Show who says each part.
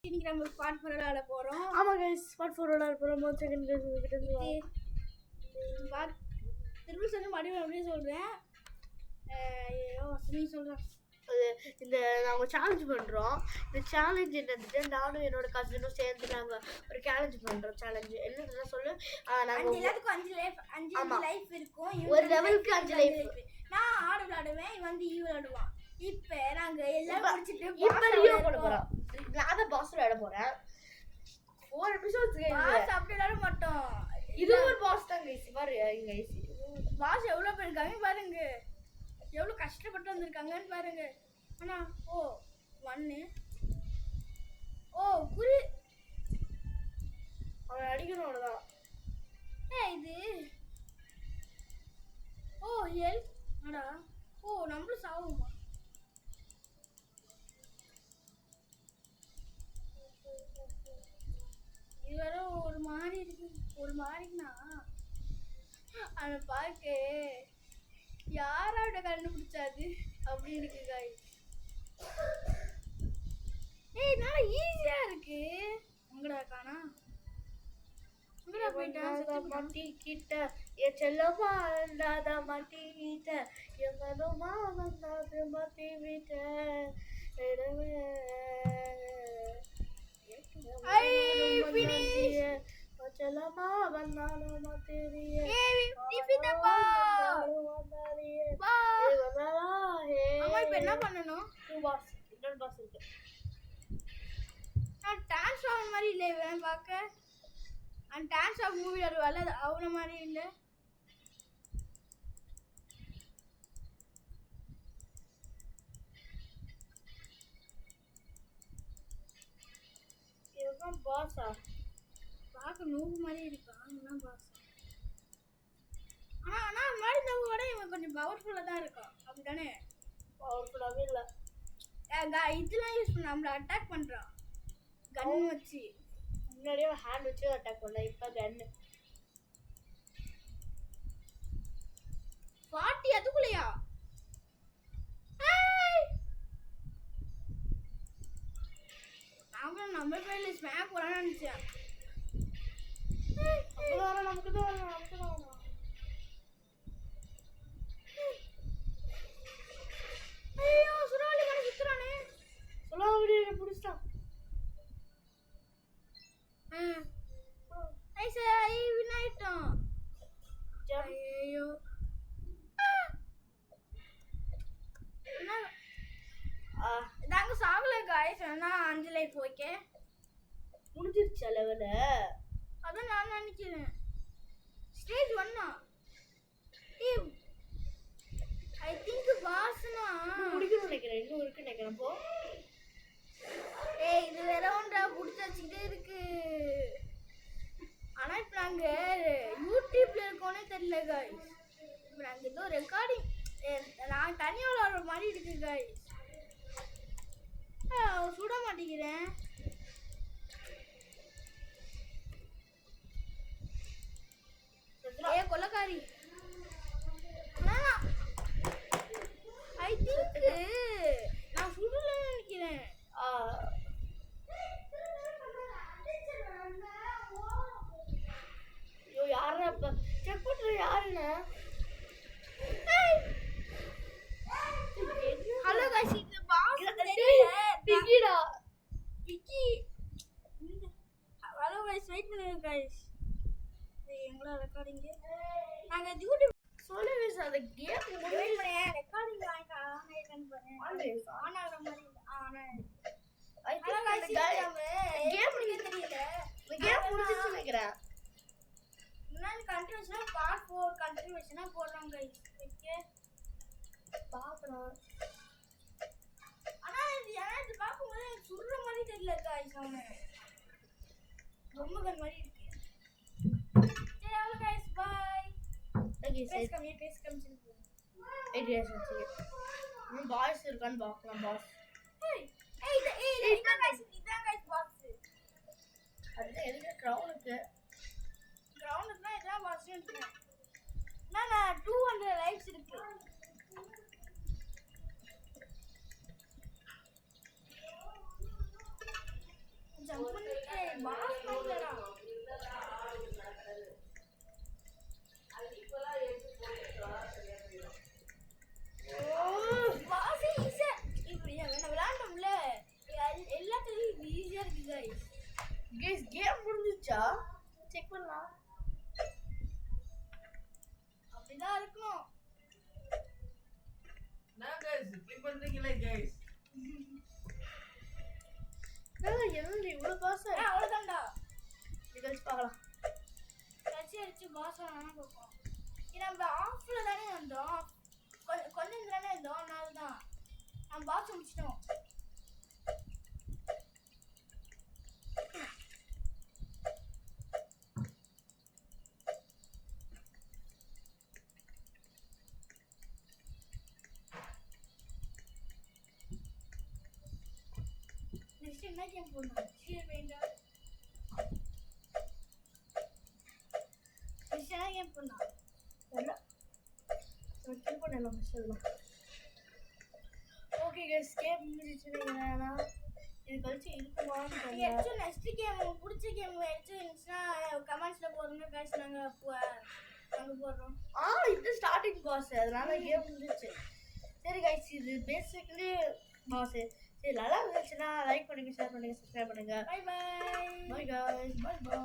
Speaker 1: இன்னைக்கு நம்ம spot four விளையாட போறோம்.
Speaker 2: ஆமா गाइस ஸ்பாட் ஃபோர் விளையாட போறோம். 1 செகண்ட் गाइस கிட்ட இருந்து
Speaker 1: வா. திரும்ப சொல்ல மறுபடியும் அப்படியே சொல்றேன். ஐயோ நீ சொல்ற.
Speaker 2: இந்த நாங்க சேலஞ்ச் பண்றோம். இந்த சேலஞ்ச் என்னது நானும் என்னோட கசினும் சேர்ந்து நாங்க ஒரு சேலஞ்ச் பண்றோம். சேலஞ்ச் என்னதுன்னா சொல்லு. நாங்க
Speaker 1: எல்லாத்துக்கும் 5 லைஃப் இருக்கும்.
Speaker 2: ஒரு லெவலுக்கு 5 லைஃப்.
Speaker 1: நான் ஆடு விளையாடுவேன், இவன் வந்து ஈ விளையாடுவான். இப்போ நாங்க எல்லாம் முடிச்சிட்டு
Speaker 2: இப்போ ரியோ போட போறோம். நான் தான் பாஸ் விளையாட போறேன். 4 எபிசோட்ஸ்
Speaker 1: பாஸ் அப்படி விளையாட மாட்டோம்.
Speaker 2: இது ஒரு பாஸ் தான் गाइस. பாரு गाइस.
Speaker 1: பாஸ் எவ்வளவு பேர் இருக்காங்க பாருங்க. எவ்வளவு கஷ்டப்பட்டு வந்திருக்காங்கன்னு பாருங்க. ஆனா ஓ 1 ஓ குரு
Speaker 2: அவன் அடிக்கணும் அவ்வளவுதான்.
Speaker 1: இது ஓ எல் அடா ஓ நம்மளும் சாவுமா. இது வேற ஒரு மாதிரி இருக்கு. ஒரு மாதிரினா அதை பார்க்க யாரோட கண்டுபிடிச்சாது அப்படி இருக்கு காய். ஏய் நல்லா ஈஸியா இருக்கு. உங்கடா காணா உங்கடா போயிட்டா
Speaker 2: மாட்டி கிட்ட ஏ செல்லமா இல்லாத மாட்டி கிட்ட எவனுமா வந்தாது மாட்டி விட்ட செல்லமா வந்தாலும் மாத்திரிய
Speaker 1: என்ன பண்ணணும்.
Speaker 2: 2 பாஸ் இன்னொரு பாஸ் இருக்கு.
Speaker 1: நான் டான்ஸ் ஆன மாதிரி இல்லை இவன் பார்க்க. அந்த டான்ஸ் ஆஃப் மூவி வருவாள் அது அவன மாதிரி இல்லை.
Speaker 2: இதுதான் பாஸா
Speaker 1: பார்க்க நூறு மாதிரி இருக்கான். ஆனால் பாஸ் ஆனால் மாதிரி நோவு விட இவன் கொஞ்சம் பவர்ஃபுல்லாக தான் இருக்கான். அப்படி தானே?
Speaker 2: பவர்ஃபுல்லாகவே இல்லை.
Speaker 1: இதெல்லாம் யூஸ் பண்ண நம்மளை அட்டாக் பண்ணுறான் கன் வச்சு.
Speaker 2: முன்னாடியே ஹேண்ட் வச்சு அட்டாக் பண்ண. இப்போ கன்னு
Speaker 1: 40 அதுக்குள்ளயா? நான் நம்ம பேர்ல ஸ்மாக் போறான்னு நினைச்சேன்.
Speaker 2: அப்பதான் நமக்கு தான்
Speaker 1: ஐயோ சுறாலி கணக்கு சுத்துறானே.
Speaker 2: சுறாவளி புடிச்சான்.
Speaker 1: ஐ வினாயிட்டோம். ஐயோ நாங்க சாகல गाइस. வேணா 5 லைஃப் ஓகே
Speaker 2: முடிஞ்சிருச்சு லெவல.
Speaker 1: அதான் நான் நினைக்கிறேன். ஸ்டேஜ் 1 ஐ திங்க் பாஸ்னா
Speaker 2: முடிக்கணும் நினைக்கிறேன். இன்னும் இருக்கு நினைக்கிறேன். போ
Speaker 1: ஏய் இது வேற ஒன்றா புடிச்சு வச்சுக்கிட்டே இருக்கு. ஆனா இப்போ நாங்க யூடியூப்ல இருக்கோனே தெரியல गाइस. இப்போ நாங்க ஏதோ ரெக்கார்டிங் நான் தனியா விளையாடுற மாதிரி இருக்கு गाइस. சுட மாட்டேங்கிறேன். ஏ கொலகாரி ஐ திங்க் நான் சுடலன்னு நினைக்கிறேன்.
Speaker 2: ஐயோ யாரா இப்ப செக் பண்ற யாருன்னு.
Speaker 1: ஹலோ गाइस இது பாஸ் தெரியல.
Speaker 2: பிகிடா
Speaker 1: பிகி. ஹலோ गाइस வெயிட் பண்ணுங்க गाइस. எங்களா ரெக்கார்டிங் நாங்க யூடியூப்
Speaker 2: சொல்லுங்க சார். அந்த கேம்
Speaker 1: வெயிட் பண்ணேன். ரெக்கார்டிங் வாங்க ஆன் பண்ணேன். ஆன் ஆகுற மாதிரி இல்ல. ஆனா ஹலோ गाइस கேம் முடிக்க தெரியல.
Speaker 2: இந்த கேம் முடிச்சிட்டு நினைக்கிறேன்.
Speaker 1: நான் கண்டினியூஸா பார்ட் 4 கண்டினியூஸா போறோம் गाइस. ஓகே
Speaker 2: பாக்கலாம்.
Speaker 1: ஆனா இது பாக்கும்போது சுடுற மாதிரி தெரியல गाइस. அவனே ரொம்ப கன் மாதிரி இருக்கு. சரி ஹலோ गाइस பை.
Speaker 2: ஓகே சரி
Speaker 1: பேஸ் கம்
Speaker 2: ஐடியாஸ் வச்சு நம்ம பாய்ஸ் இருக்கான்னு பார்க்கலாம். பாஸ்
Speaker 1: இதான் गाइस பாஸ்.
Speaker 2: அது எதுக்கு கிரவுண்டுக்கு
Speaker 1: கிரவுண்டுக்குனா இதான் பாஸ் இருக்கு. நான் 200 லைக்ஸ் இருக்கு. பாஸ் பண்ணலடா. பாஸ் ஈஸியா இப்படி நான் விளையாண்டோம்ல எல்லாத்துலயும் ஈஸியா இருக்கு கைஸ்.
Speaker 2: கைஸ் கேம் முடிஞ்சிச்சா செக் பண்ணலாம்.
Speaker 1: அப்படிதான் இருக்கும்.
Speaker 3: நான் गाइस கிளிக் பண்றீங்களே गाइस.
Speaker 2: என்ன இவ்வளவு பாஸ்
Speaker 1: அவ்வளவுதான்டா.
Speaker 2: ரிசல்ட்ஸ் பார்க்கலாம்.
Speaker 1: கட்சி அடிச்சு பாஸ் ஆனா பார்ப்போம். நம்ம ஆஃப்ல தானே வந்தோம், கொஞ்சம் தானே இருந்தோம், அதனால தான் நம்ம பாஸ் முடிச்சிட்டோம். நெக்ஸ்ட் என்ன கேம் போடணும்? சீர் வேண்டாம். நெக்ஸ்ட் என்ன கேம் போடணும்?
Speaker 2: தெரியல. நான் கிளிக் பண்ணலாம் மிஸ்டர்லாம். ஓகே गाइस கேம் முடிஞ்சிச்சுனா இது கழிச்சு இருக்குமான்னு தெரியல.
Speaker 1: ஏதாச்சும் நெக்ஸ்ட் கேம் உங்களுக்கு பிடிச்ச கேம் ஏதாச்சும் இருந்துச்சுன்னா கமெண்ட்ஸ்ல போடுங்க गाइस. நாங்க போடுறோம்.
Speaker 2: இது ஸ்டார்டிங் பாஸ் அதனால கேம் முடிஞ்சிச்சு. சரி गाइस இது பேசிக்கலி பாஸ். சரி நல்லா இருந்துச்சுன்னா லைக் பண்ணுங்க, ஷேர் பண்ணுங்க, சப்ஸ்கிரைப் பண்ணுங்க.
Speaker 1: Bye bye.
Speaker 2: Bye guys bye by.